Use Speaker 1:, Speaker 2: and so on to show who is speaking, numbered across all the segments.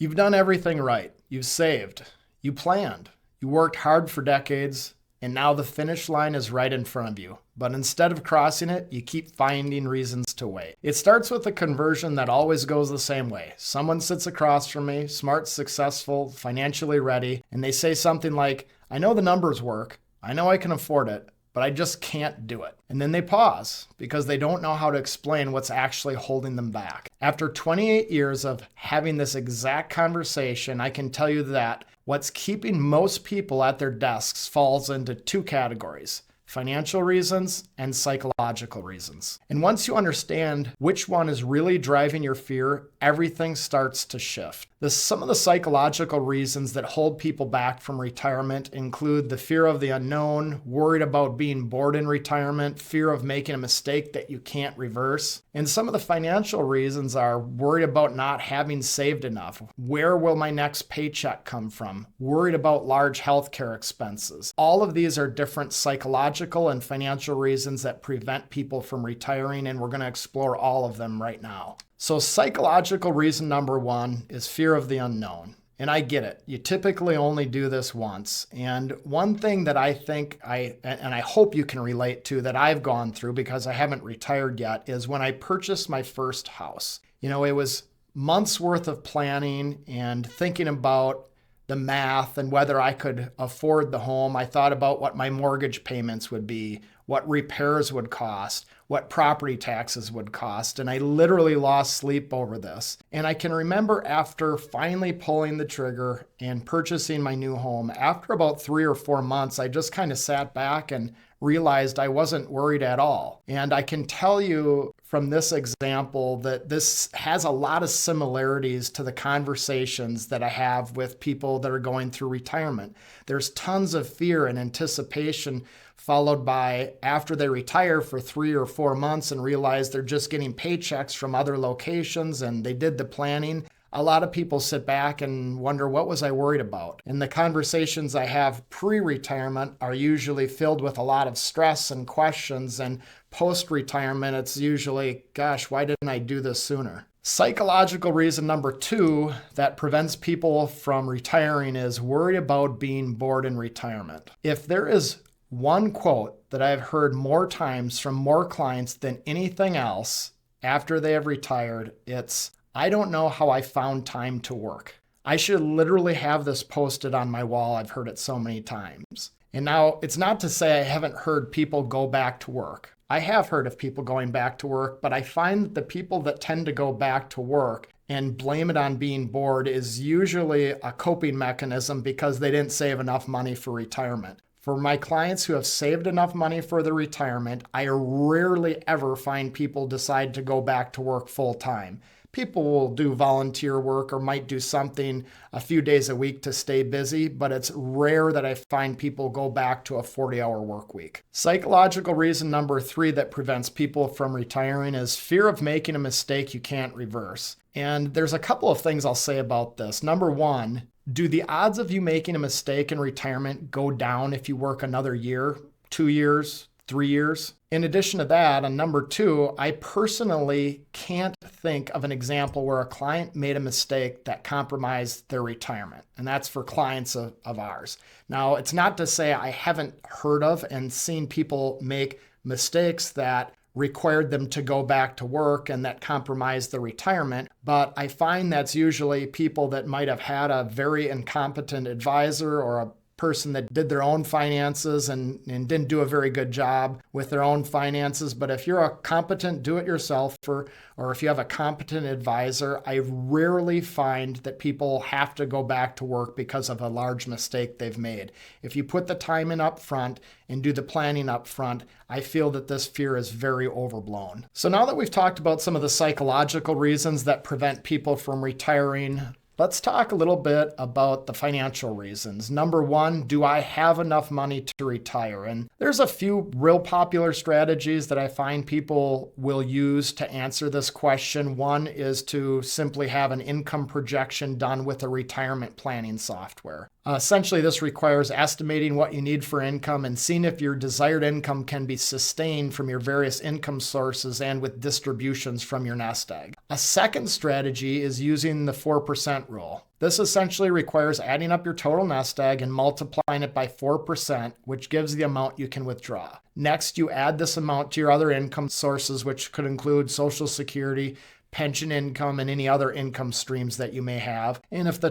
Speaker 1: You've done everything right. You've saved. You planned. You worked hard for decades, and now the finish line is right in front of you. But instead of crossing it, you keep finding reasons to wait. It starts with a conversion that always goes the same way. Someone sits across from me, smart, successful, financially ready, and they say something like, I know the numbers work. I know I can afford it, but I just can't do it. And then they pause because they don't know how to explain what's actually holding them back. After 28 years of having this exact conversation, I can tell you that what's keeping most people at their desks falls into two categories: financial reasons and psychological reasons. And once you understand which one is really driving your fear, everything starts to shift. Some of the psychological reasons that hold people back from retirement include the fear of the unknown, worried about being bored in retirement, fear of making a mistake that you can't reverse. And some of the financial reasons are worried about not having saved enough. Where will my next paycheck come from? Worried about large healthcare expenses. All of these are different psychological and financial reasons that prevent people from retiring, and we're going to explore all of them right now. So psychological reason number one is fear of the unknown. And I get it. You typically only do this once. And one thing that I think I hope you can relate to that I've gone through because I haven't retired yet is when I purchased my first house. It was months worth of planning and thinking about the math and whether I could afford the home. I thought about what my mortgage payments would be, what repairs would cost, what property taxes would cost, and I literally lost sleep over this. And I can remember after finally pulling the trigger and purchasing my new home, after about 3 or 4 months, I just kind of sat back and realized I wasn't worried at all. And I can tell you from this example that this has a lot of similarities to the conversations that I have with people that are going through retirement. There's tons of fear and anticipation, followed by after they retire for 3 or 4 months and realize they're just getting paychecks from other locations and they did the planning. A lot of people sit back and wonder, what was I worried about? And the conversations I have pre-retirement are usually filled with a lot of stress and questions, and post-retirement, it's usually, gosh, why didn't I do this sooner? Psychological reason number two that prevents people from retiring is worried about being bored in retirement. If there is one quote that I've heard more times from more clients than anything else after they have retired, it's, I don't know how I found time to work. I should literally have this posted on my wall. I've heard it so many times. And now it's not to say I haven't heard people go back to work. I have heard of people going back to work, but I find that the people that tend to go back to work and blame it on being bored is usually a coping mechanism because they didn't save enough money for retirement. For my clients who have saved enough money for their retirement, I rarely ever find people decide to go back to work full time. People will do volunteer work or might do something a few days a week to stay busy, but it's rare that I find people go back to a 40-hour work week. Psychological reason number three that prevents people from retiring is fear of making a mistake you can't reverse. And there's a couple of things I'll say about this. Number one, do the odds of you making a mistake in retirement go down if you work another year, 2 years, 3 years? In addition to that, on number two, I personally can't think of an example where a client made a mistake that compromised their retirement. And that's for clients of ours. Now, it's not to say I haven't heard of and seen people make mistakes that required them to go back to work and that compromised their retirement. But I find that's usually people that might have had a very incompetent advisor or a person that did their own finances and didn't do a very good job with their own finances. But if you're a competent do-it-yourselfer or if you have a competent advisor, I rarely find that people have to go back to work because of a large mistake they've made. If you put the time in up front and do the planning up front, I feel that this fear is very overblown. So now that we've talked about some of the psychological reasons that prevent people from retiring, let's talk a little bit about the financial reasons. Number one, do I have enough money to retire? And there's a few real popular strategies that I find people will use to answer this question. One is to simply have an income projection done with a retirement planning software. Essentially, this requires estimating what you need for income and seeing if your desired income can be sustained from your various income sources and with distributions from your nest egg. A second strategy is using the 4% rule. This essentially requires adding up your total nest egg and multiplying it by 4%, which gives the amount you can withdraw. Next, you add this amount to your other income sources, which could include Social Security, pension income, and any other income streams that you may have. And if the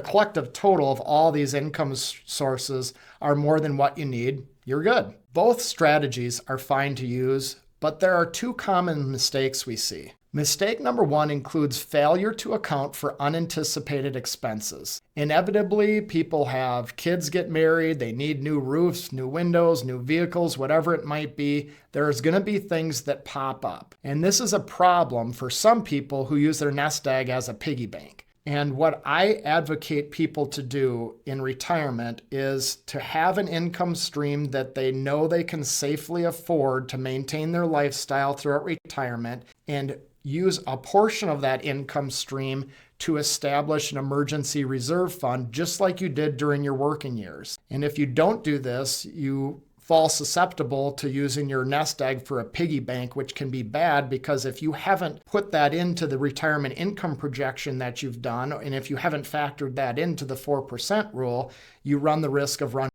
Speaker 1: collective total of all these income sources are more than what you need, you're good. Both strategies are fine to use, but there are two common mistakes we see. Mistake number one includes failure to account for unanticipated expenses. Inevitably, people have kids get married, they need new roofs, new windows, new vehicles, whatever it might be. There's going to be things that pop up. And this is a problem for some people who use their nest egg as a piggy bank. And what I advocate people to do in retirement is to have an income stream that they know they can safely afford to maintain their lifestyle throughout retirement, and use a portion of that income stream to establish an emergency reserve fund, just like you did during your working years. And if you don't do this, you fall susceptible to using your nest egg for a piggy bank, which can be bad because if you haven't put that into the retirement income projection that you've done, and if you haven't factored that into the 4% rule, you run the risk of running.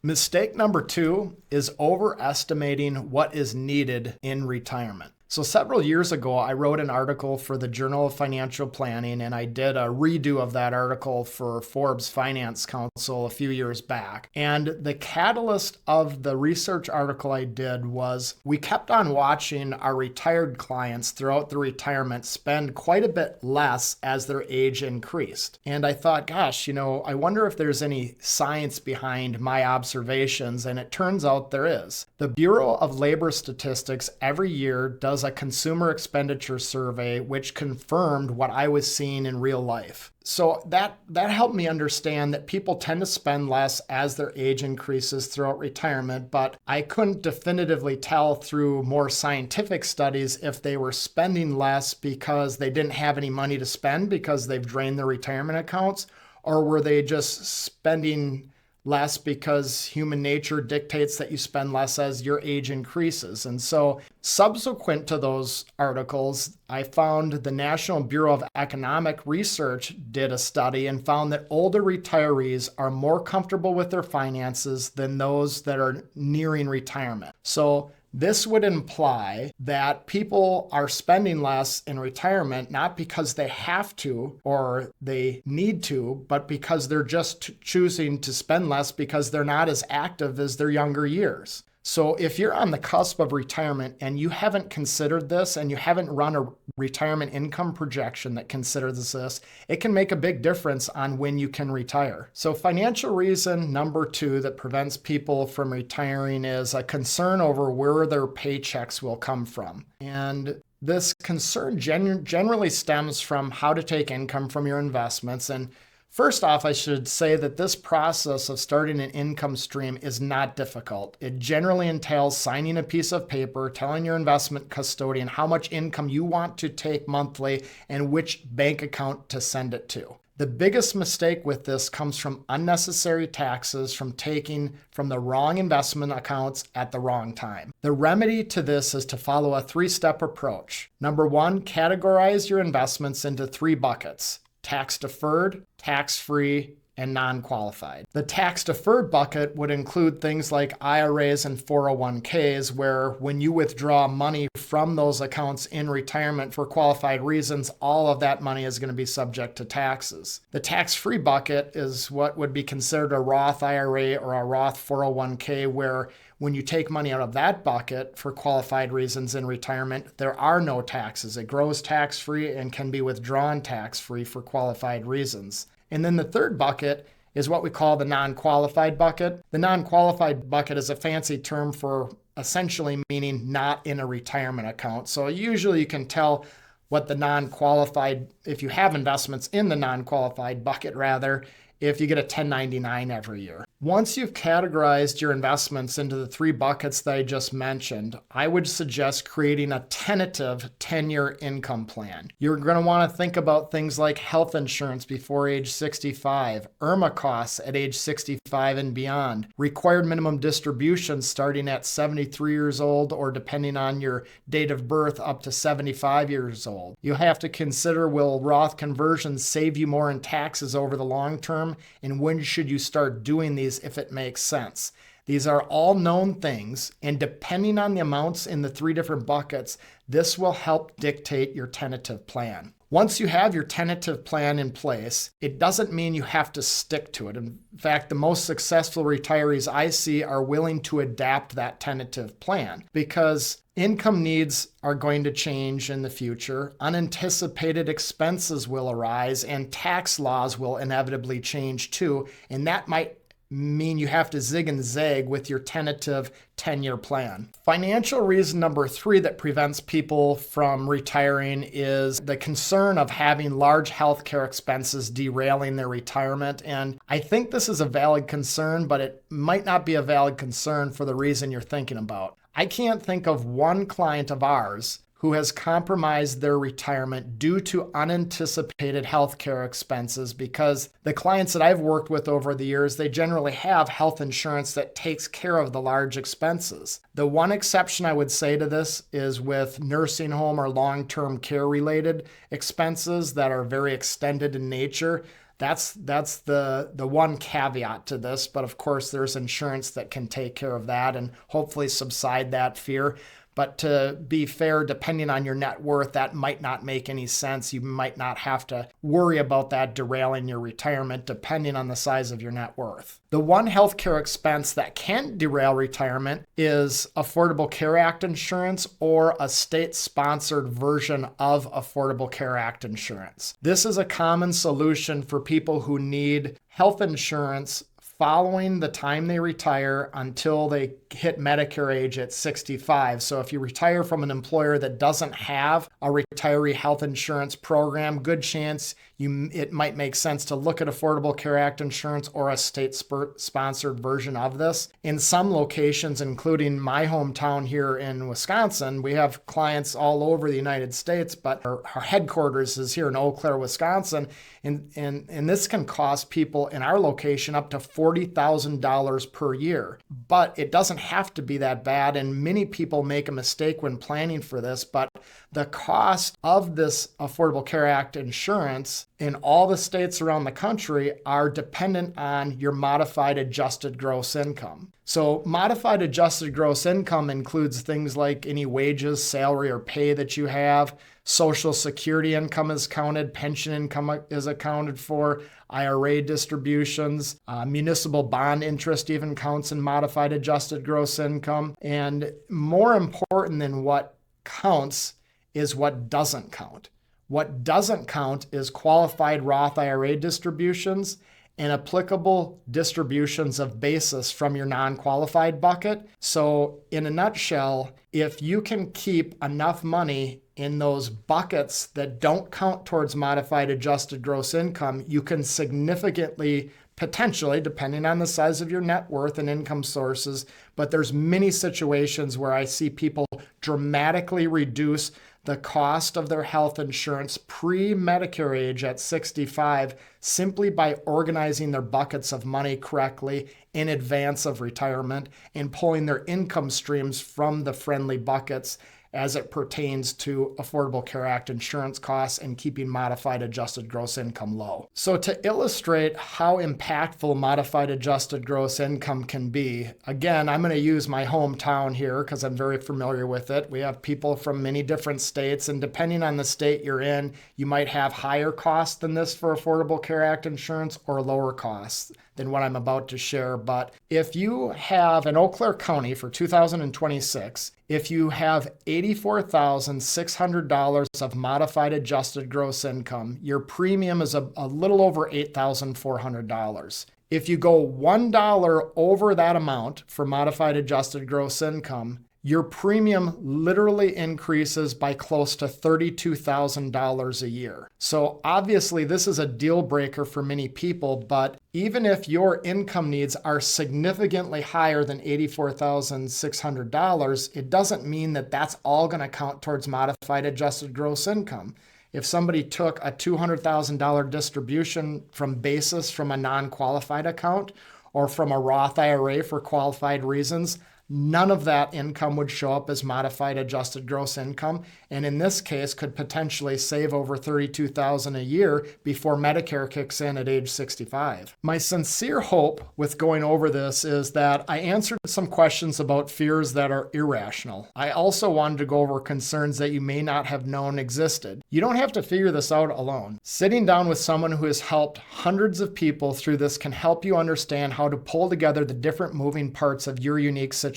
Speaker 1: Mistake number two is overestimating what is needed in retirement. So several years ago, I wrote an article for the Journal of Financial Planning, and I did a redo of that article for Forbes Finance Council a few years back. And the catalyst of the research article I did was we kept on watching our retired clients throughout the retirement spend quite a bit less as their age increased. And I thought, gosh, I wonder if there's any science behind my observations, and it turns out there is. The Bureau of Labor Statistics every year does a consumer expenditure survey which confirmed what I was seeing in real life. So that helped me understand that people tend to spend less as their age increases throughout retirement, but I couldn't definitively tell through more scientific studies if they were spending less because they didn't have any money to spend because they've drained their retirement accounts, or were they just spending less because human nature dictates that you spend less as your age increases. And so subsequent to those articles, I found the National Bureau of Economic Research did a study and found that older retirees are more comfortable with their finances than those that are nearing retirement. So this would imply that people are spending less in retirement, not because they have to or they need to, but because they're just choosing to spend less because they're not as active as their younger years. So if you're on the cusp of retirement and you haven't considered this and you haven't run a retirement income projection that considers this, it can make a big difference on when you can retire. So financial reason number two that prevents people from retiring is a concern over where their paychecks will come from. And this concern generally stems from how to take income from your investments. And first off, I should say that this process of starting an income stream is not difficult. It generally entails signing a piece of paper, telling your investment custodian how much income you want to take monthly and which bank account to send it to. The biggest mistake with this comes from unnecessary taxes from taking from the wrong investment accounts at the wrong time. The remedy to this is to follow a three-step approach. Number one, categorize your investments into three buckets: tax-deferred, tax-free, and non-qualified. The tax-deferred bucket would include things like IRAs and 401ks, where when you withdraw money from those accounts in retirement for qualified reasons, all of that money is going to be subject to taxes. The tax-free bucket is what would be considered a Roth IRA or a Roth 401k, where when you take money out of that bucket for qualified reasons in retirement, there are no taxes. It grows tax-free and can be withdrawn tax-free for qualified reasons. And then the third bucket is what we call the non-qualified bucket. The non-qualified bucket is a fancy term for essentially meaning not in a retirement account. So usually you can tell what the non-qualified, if you have investments in the non-qualified bucket rather, if you get a 1099 every year. Once you've categorized your investments into the 3 buckets that I just mentioned, I would suggest creating a tentative 10-year income plan. You're going to want to think about things like health insurance before age 65, IRMA costs at age 65 and beyond, required minimum distributions starting at 73 years old or depending on your date of birth up to 75 years old. You have to consider, will Roth conversions save you more in taxes over the long term, and when should you start doing these if it makes sense? These are all known things, and depending on the amounts in the 3 different buckets, this will help dictate your tentative plan. Once you have your tentative plan in place, it doesn't mean you have to stick to it. In fact, the most successful retirees I see are willing to adapt that tentative plan because income needs are going to change in the future, unanticipated expenses will arise, and tax laws will inevitably change too, and that might mean you have to zig and zag with your tentative 10-year plan. Financial reason number 3 that prevents people from retiring is the concern of having large healthcare expenses derailing their retirement. And I think this is a valid concern, but it might not be a valid concern for the reason you're thinking about. I can't think of one client of ours who has compromised their retirement due to unanticipated healthcare expenses, because the clients that I've worked with over the years, they generally have health insurance that takes care of the large expenses. The one exception I would say to this is with nursing home or long-term care related expenses that are very extended in nature. That's the one caveat to this, but of course there's insurance that can take care of that and hopefully subside that fear. But to be fair, depending on your net worth, that might not make any sense. You might not have to worry about that derailing your retirement, depending on the size of your net worth. The one healthcare expense that can derail retirement is Affordable Care Act insurance or a state-sponsored version of Affordable Care Act insurance. This is a common solution for people who need health insurance following the time they retire until they hit Medicare age at 65. So if you retire from an employer that doesn't have a retiree health insurance program, good chance it might make sense to look at Affordable Care Act insurance or a state-sponsored version of this. In some locations, including my hometown here in Wisconsin, we have clients all over the United States, but our headquarters is here in Eau Claire, Wisconsin, and this can cost people in our location up to $40,000 per year. But it doesn't have to be that bad, and many people make a mistake when planning for this, but the cost of this Affordable Care Act insurance in all the states around the country are dependent on your modified adjusted gross income. So modified adjusted gross income includes things like any wages, salary, or pay that you have. Social Security income is counted, pension income is accounted for, IRA distributions, municipal bond interest even counts in modified adjusted gross income. And more important than what counts is what doesn't count. What doesn't count is qualified Roth IRA distributions and applicable distributions of basis from your non-qualified bucket. So in a nutshell, if you can keep enough money in those buckets that don't count towards modified adjusted gross income, you can significantly, potentially, depending on the size of your net worth and income sources, but there's many situations where I see people dramatically reduce the cost of their health insurance pre-Medicare age at 65 simply by organizing their buckets of money correctly in advance of retirement and pulling their income streams from the friendly buckets as it pertains to Affordable Care Act insurance costs and keeping modified adjusted gross income low. So to illustrate how impactful modified adjusted gross income can be, again, I'm going to use my hometown here because I'm very familiar with it. We have people from many different states, and depending on the state you're in, you might have higher costs than this for Affordable Care Act insurance or lower costs than what I'm about to share. But if you have in Eau Claire County for 2026, if you have $84,600 of modified adjusted gross income, your premium is a little over $8,400. If you go $1 over that amount for modified adjusted gross income, your premium literally increases by close to $32,000 a year. So obviously this is a deal breaker for many people, but even if your income needs are significantly higher than $84,600, it doesn't mean that that's all going to count towards modified adjusted gross income. If somebody took a $200,000 distribution from basis from a non-qualified account or from a Roth IRA for qualified reasons, none of that income would show up as modified adjusted gross income, and in this case could potentially save over $32,000 a year before Medicare kicks in at age 65. My sincere hope with going over this is that I answered some questions about fears that are irrational. I also wanted to go over concerns that you may not have known existed. You don't have to figure this out alone. Sitting down with someone who has helped hundreds of people through this can help you understand how to pull together the different moving parts of your unique situation.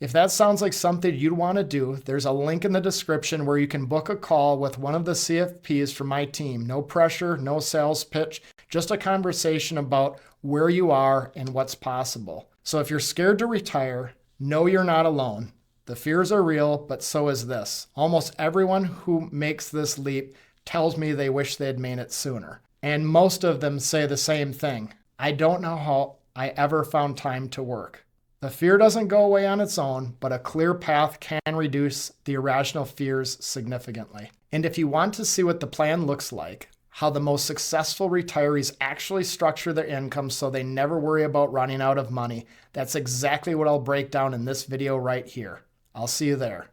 Speaker 1: If that sounds like something you'd want to do, there's a link in the description where you can book a call with one of the CFPs from my team. No pressure, no sales pitch, just a conversation about where you are and what's possible. So if you're scared to retire, know you're not alone. The fears are real, but so is this. Almost everyone who makes this leap tells me they wish they had made it sooner. And most of them say the same thing. I don't know how I ever found time to work. The fear doesn't go away on its own, but a clear path can reduce the irrational fears significantly. And if you want to see what the plan looks like, how the most successful retirees actually structure their income so they never worry about running out of money, that's exactly what I'll break down in this video right here. I'll see you there.